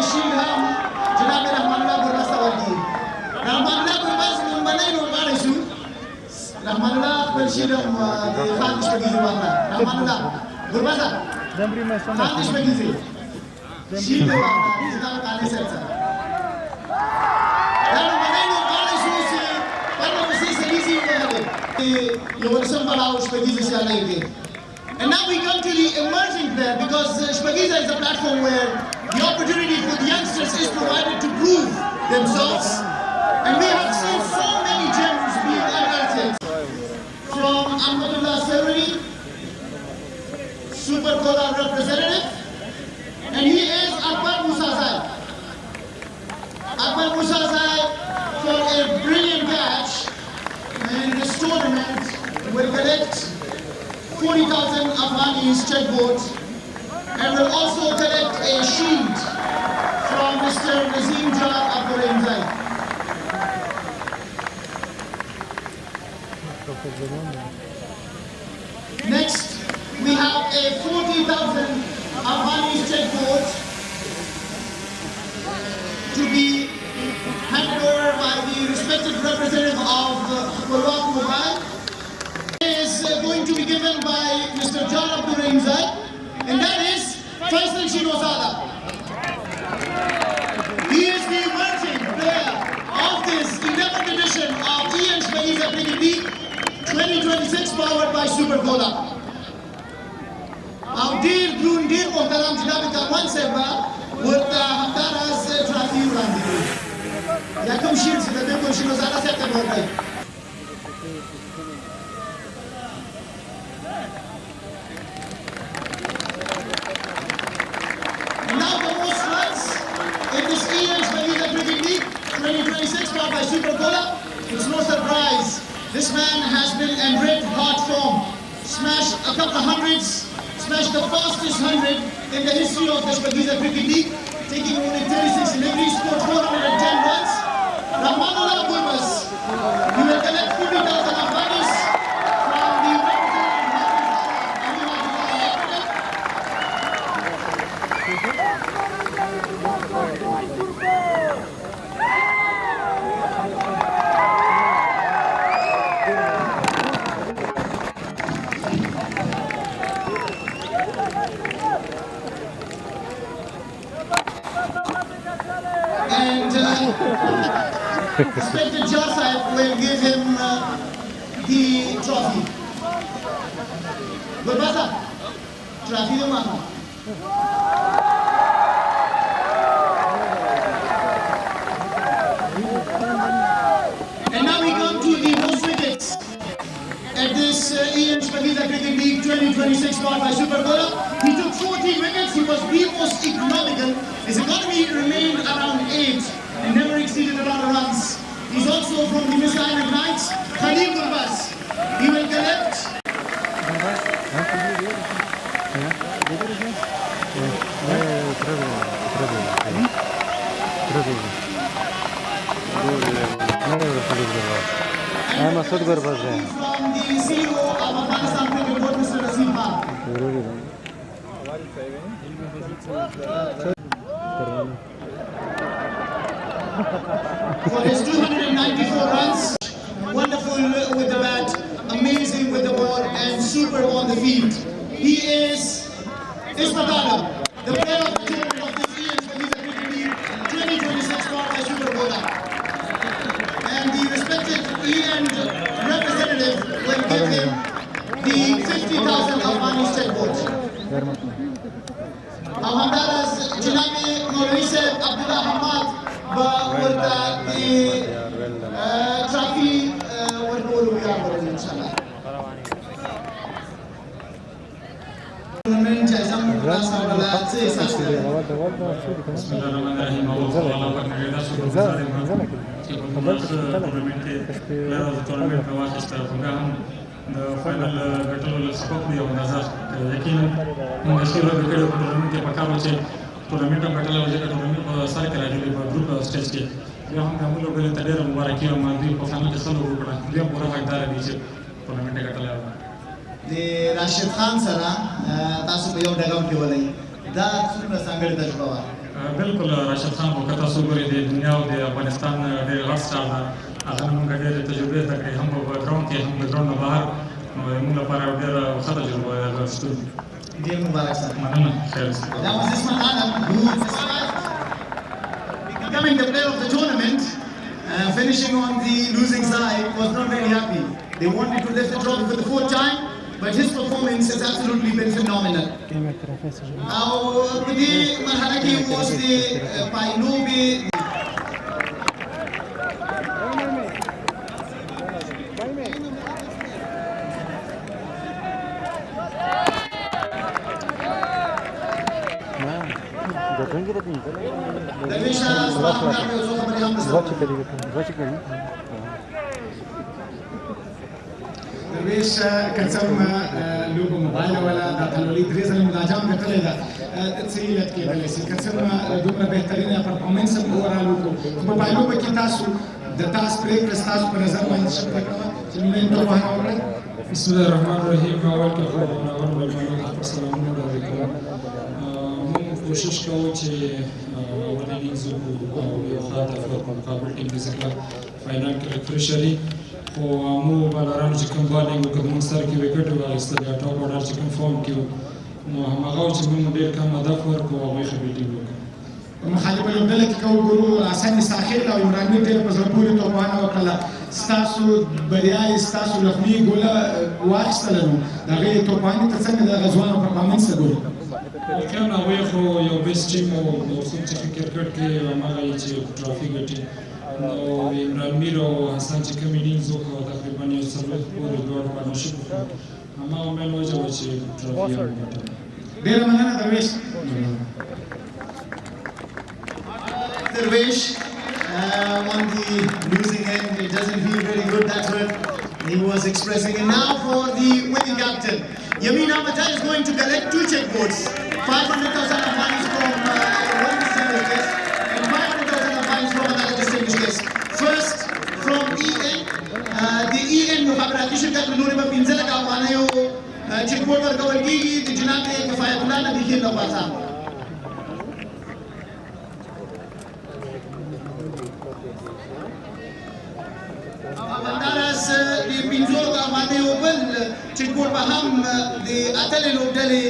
شیل هم جناب رحمان الله ګوربز ته ورکړي. رحمان الله ګوربز لومړنی لوبغاړی شو. رحمان الله خپل شیل هم د خان شپږیزې واخله. رحمان الله ګوربزه خان شپږیزې شیل یې واخله جناب قانع صاحب څخه. دا لومړنی لوبغاړی شو چې پرله پسې سلیزې ووهلې یو ورسم پړاو شپږیزې سیالیو کې. And now we come to the emerging player because Shpagiyeze is a platform where the opportunity for the youngsters is provided to prove themselves. And we have seen so many gems being unearthed. From Ahmadullah Serwari, Super Kola representative, and he is Akbar Musazai. Akbar Musazai for a brilliant catch in this tournament will collect 40,000 Afghani's checkboard and will also collect a shield from Mr. Nazim Jar Abdurrahimzai. Next, we have a 40,000 Afghani's checkboard to be handed over by the respected representative of Khpelwak going to be given by Mr. Jar Abdurrahimzai, and that is Faisal Shirozada. He is the emerging player of this 11th edition of EN Shpagiyeze Cricket League 2026 powered by Super Kola. Our dear Groon, dear Mohtaram Janabi Karwan Seba with Hamdara's trophy Randi. Yakum Shields, the Deko Shirozada Sector World. By Super Kola, it's no surprise. This man has been in red hot form. Smashed a couple of hundreds, smashed the fastest 100 in the history of the Shpagiyeze Cricket League, taking only 36 in every sport, 410 runs. Rahmanullah Ghulbas, he will collect 40,000 Afghanis from the Respected Jar Sahib will give him the trophy. Gurbasa, trophy do mama. And now we come to the most wickets at this EN Shpagiyeze Cricket League 2026 powered by Super Kola. He took 14 wickets. He was the most economical. His economy remained around 8. And never exceeded a lot of runs. He's also from the Miss Island Knights, Khalil Gurbaz. He will collect. From the CEO of Afghanistan Cricket Board, Mr. Naseem Khan. For his 294 runs, wonderful with the bat, amazing with the ball, and superb on the field. He is Ismatala, the player of the tournament of this EN Shpagiyeze Cricket League 2026 powered by Super Kola. And the respected EN representative will give him the 50,000 Afghani checkboard. Alhamdulillah, Janabi Maulvi Sahib Abdullah Hamad with the trophy ورکولو بیا ورته انشاءالله. نن جایزه مو تاسو ولا څه احساس کوئ؟ بسم الله الرحمن الرحیم. الله اکبر دا څه چې په بل ټورنمنټ کې پلیئر اف ټورنمنټ په واخیسته خو بیا هم د فائنل ګټلو له سبب یو نظر یقینا موږ چې لوبې کړې په ټورنمنټ کې پکار و چې ټورنمنټ هم ګټلی و ځکه ټورنمنټ په سر کې راغلی په ګروپ سټیج کې بیا هم موږ لوبې ته ډېره مبارکي وایم. دوی په فائنل کې ښه لوبه وکړه. دوی هم پوره حقداره دي چې ټورنمنټ یې ګټلی و. د راشد خان سره تاسو په یو ډګر کې ولئ دا څومره ځانګړې تجربه وه؟ بالکل راشد خان خو که تاسو وګورئ د دنیا او د افغانستان ډېر غټ سټار ده هغه نه موږ ډېرې تجربې زده کړې هم په ګراوند کې هم د ګراوند نه بهر نو زموږ لپاره یو ډېره ښه تجربه اخیستل ډېر مبارک سر. مننه خیر اوسئ. That was Ismail Adam, who despite becoming the player of the tournament, finishing on the losing side, was not very happy. They wanted to lift the trophy for the fourth time, but his performance has absolutely been phenomenal. Now, with the marhala was the Pailobi. درویش کڅم لوبو موبایل ولا د تلولي درې ځله ملاجام کتلې ده څه علت کېدلی شي کڅم دومره بهترینه پرفارمنس هم اورال وکړو په پایلوبه کې تاسو د تاسو پرېکړه ستاسو په نظر باندې څه وکړه چې موږ ته وایو اورئ. بسم الله الرحمن الرحیم. اول کې خو منور مېلمانو ته سلامونه وړاندې کوم. موږ کوشش کوو چې اولنۍ انځور او یو خاطر په مقابل ټیم کې ځکه فاینل کې ریفریشري خو مو بالرانو چې کوم بالینګ وکړ موږ سر کې وکټ واخیستل یا ټاپ اورډر چې کوم فارم کې نو هماغه چې موږ ډېر کم هدف ورکړو هغوی ښه بیټینګ وکړو. په مخالفه لوبډله کې که وګورو حسن ساحل او عمران میر ډېر په زړه پورې توپانه وکړله ستاسو بریا یې ستاسو له خولې ګوله واخیستله نو د هغې توپانې ته څنګه د هغه ځوانو پرفارمنس ته ګورو؟ واقعا هغوی خو یو بیسټ ټیم و څوک چې کرکټ کې هماغه یې چې ټرافي ګټي نو عمران میر او حسن چې کوم انینګز وکړو تقریبا یو څلوېښت پورې دواړو پارټنرشپ وکړو هماغه مین وجه وه چې ټرافي یې وګټله. ډېره مننه درویش. Dervish on the losing end, it doesn't feel very good, that's what he was expressing. And now for the winning captain, Yamin Ahmad is going to collect 2 checkboards, 500,000 of fines from one distinguished guest and 500,000 of fines from another distinguished guest. First from EN, the EN مخابراتي شرکت له لورې به 15 لکه افغانیو چیکبورډ ورکول کېږي د جناب کفایت الله نبي خیل لخوا. همداراز د 15 افغانیو بل چیکبورډ به هم د اتلې لوبډلې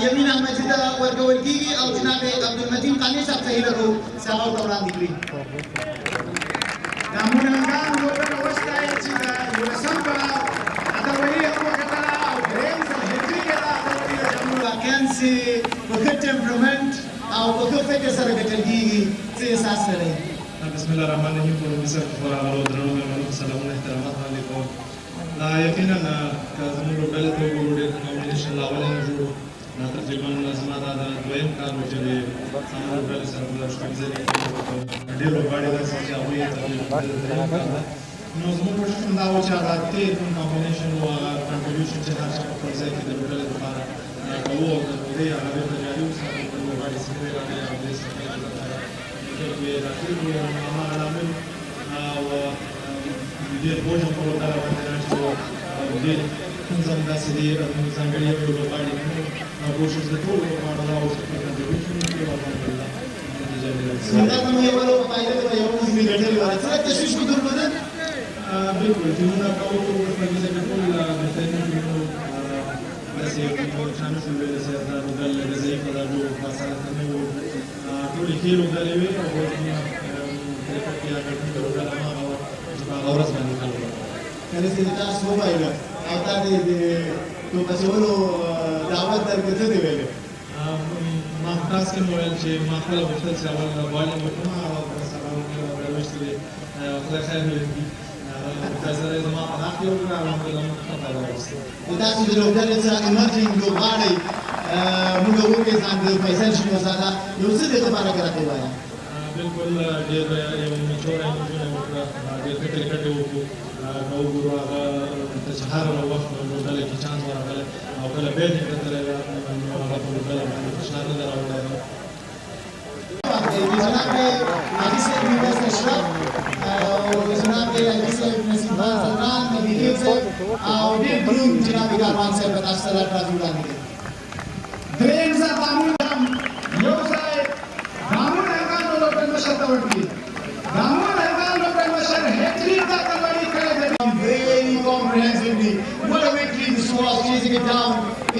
یمین احمدي ته ورکول کېږي او جناب عبدالمتین قانع صاحب ته هیله کوو چې هغه ورته وړاندې کړي. د مونږ لوبډله وستایل چې د 11 کلاب اتلولي یې وګټله او درېیم ځل هټریک یې د اتلولي د جمهور واقعا چې په ښه ټمپرمنټ او په ښه فکر سره ګټل کېږي څه احساس لرئ؟ بسم الله الرحمن الرحیم. ټولو مصر په راغلو درنو مېلمنو ته سلامونه احترامات وړاندې کوم. یقینا که زموږ لوبډلې ته وګورو ډېر کامبینیشن له اوله نه جوړ تقریبا زما دا د دویم کال و چې د زموږ لوبډلې سره په شپږیزې کې ډېر لوبغاړي داسې چې هغوی یې تقریبا درېیم کال ده نو زموږ کوشش هم دا و چې هغه اتې کوم کامبینیشن و هغه کنټریبیوشن چې هر چا په خپل ځای کې د لوبډلې لپاره کوو او د دې هغه بېرته جاري وساتو کوم لوبغاړي څنګه راغلي او دې څخه داخل وي هماغه لامل او ډېر بوج هم په لوبډله باندې راځي او ډېر ستونزه هم داسې دي زموږ ځانګړي یو لوبغاړي کوشش د ټولو لوبغاړو دا و چې خپل کنټریبیوشن وکړي او الحمدلله نتیجه یې راځي. دا زموږ یو بل فایده به یو موږ ګټلې وه څه تشویش مو درلوده؟ بالکل ټیمونه کوو شپږیزې کې ټول بهترین ټیمونه داسې یو چانس ویل چې دا لوبډله د ضعیفه دا جو په اسانه نه وو ټولې ښې لوبډلې وې او کرکټ کې هغه ټیم لوبډله هماغه وه چې په هغه ورځ باندې کال وکړ. کله چې تاسو وبایله او تا د توپ اچولو دعوت درکړه څه دې ویلې؟ ما خاص کې مو ویل چې ما خپله غوښتل چې اول بالینګ وکړم او سره درویش ته خدای خیر وکړي فیصله یې زما په حق کې وکړه الحمدلله موږ ښه فایده واخیسته. تاسو د لوبډلې څخه ایمرجینګ لوبغاړی موږ وپېژاند د فیصل شهزاده یو څه دې لپاره راته ووایه؟ بالکل ډېر یو میچوره انځور یې وکړه ډېر ښه کرکټ یې وکړو که وګورو هغه ته چې هر وخت لوبډله کې چانس ورغلی او کله بیټینګ ته تللی ده نو هغه په لوبډله باندې فشار نه ده راوړی ده. جناب حاجي صاحب میرویس اشرف او جناب حاجي صاحب نصیب خان زدران نبي خیل صاحب او ډېر دروند جناب کاروان صاحب به تاسو ته راځي وړاندې کړي. درېیم ځل به موږ وکړي دامون هنګام ډاکټر مشر هیټریک دا کلوړي کړی very comprehensively. What a victory this was, chasing it down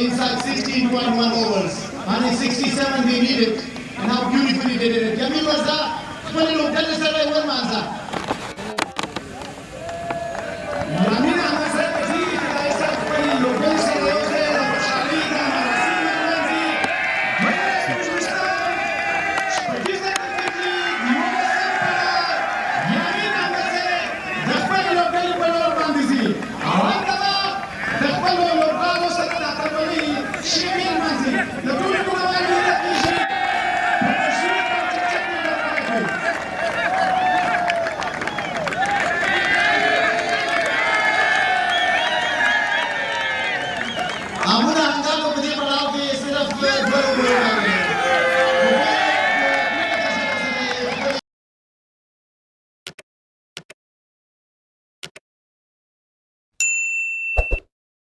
inside 16.1 overs. And in 67 they need it. And how beautifully they did it. Yami was that. Khpello telsare one manza. یامین احمد صاحب چې خدای صاحب خپل لوبو سره یو ځای د خوشحالۍ د مراسم لمانځي وروسته شپږیزې نتیجې 19 یامین احمد صاحب د خپل لوبګړي په لور باندې ځي او همدغه د خپلو لوبغاړو سره د اتلولۍ شیبې لمانځي د ټولو ټولوالو هیله کېږي په تشویق او چکچک یې برخه کوي Amuna hangama په دې پړاو کې صرف دوه لوبې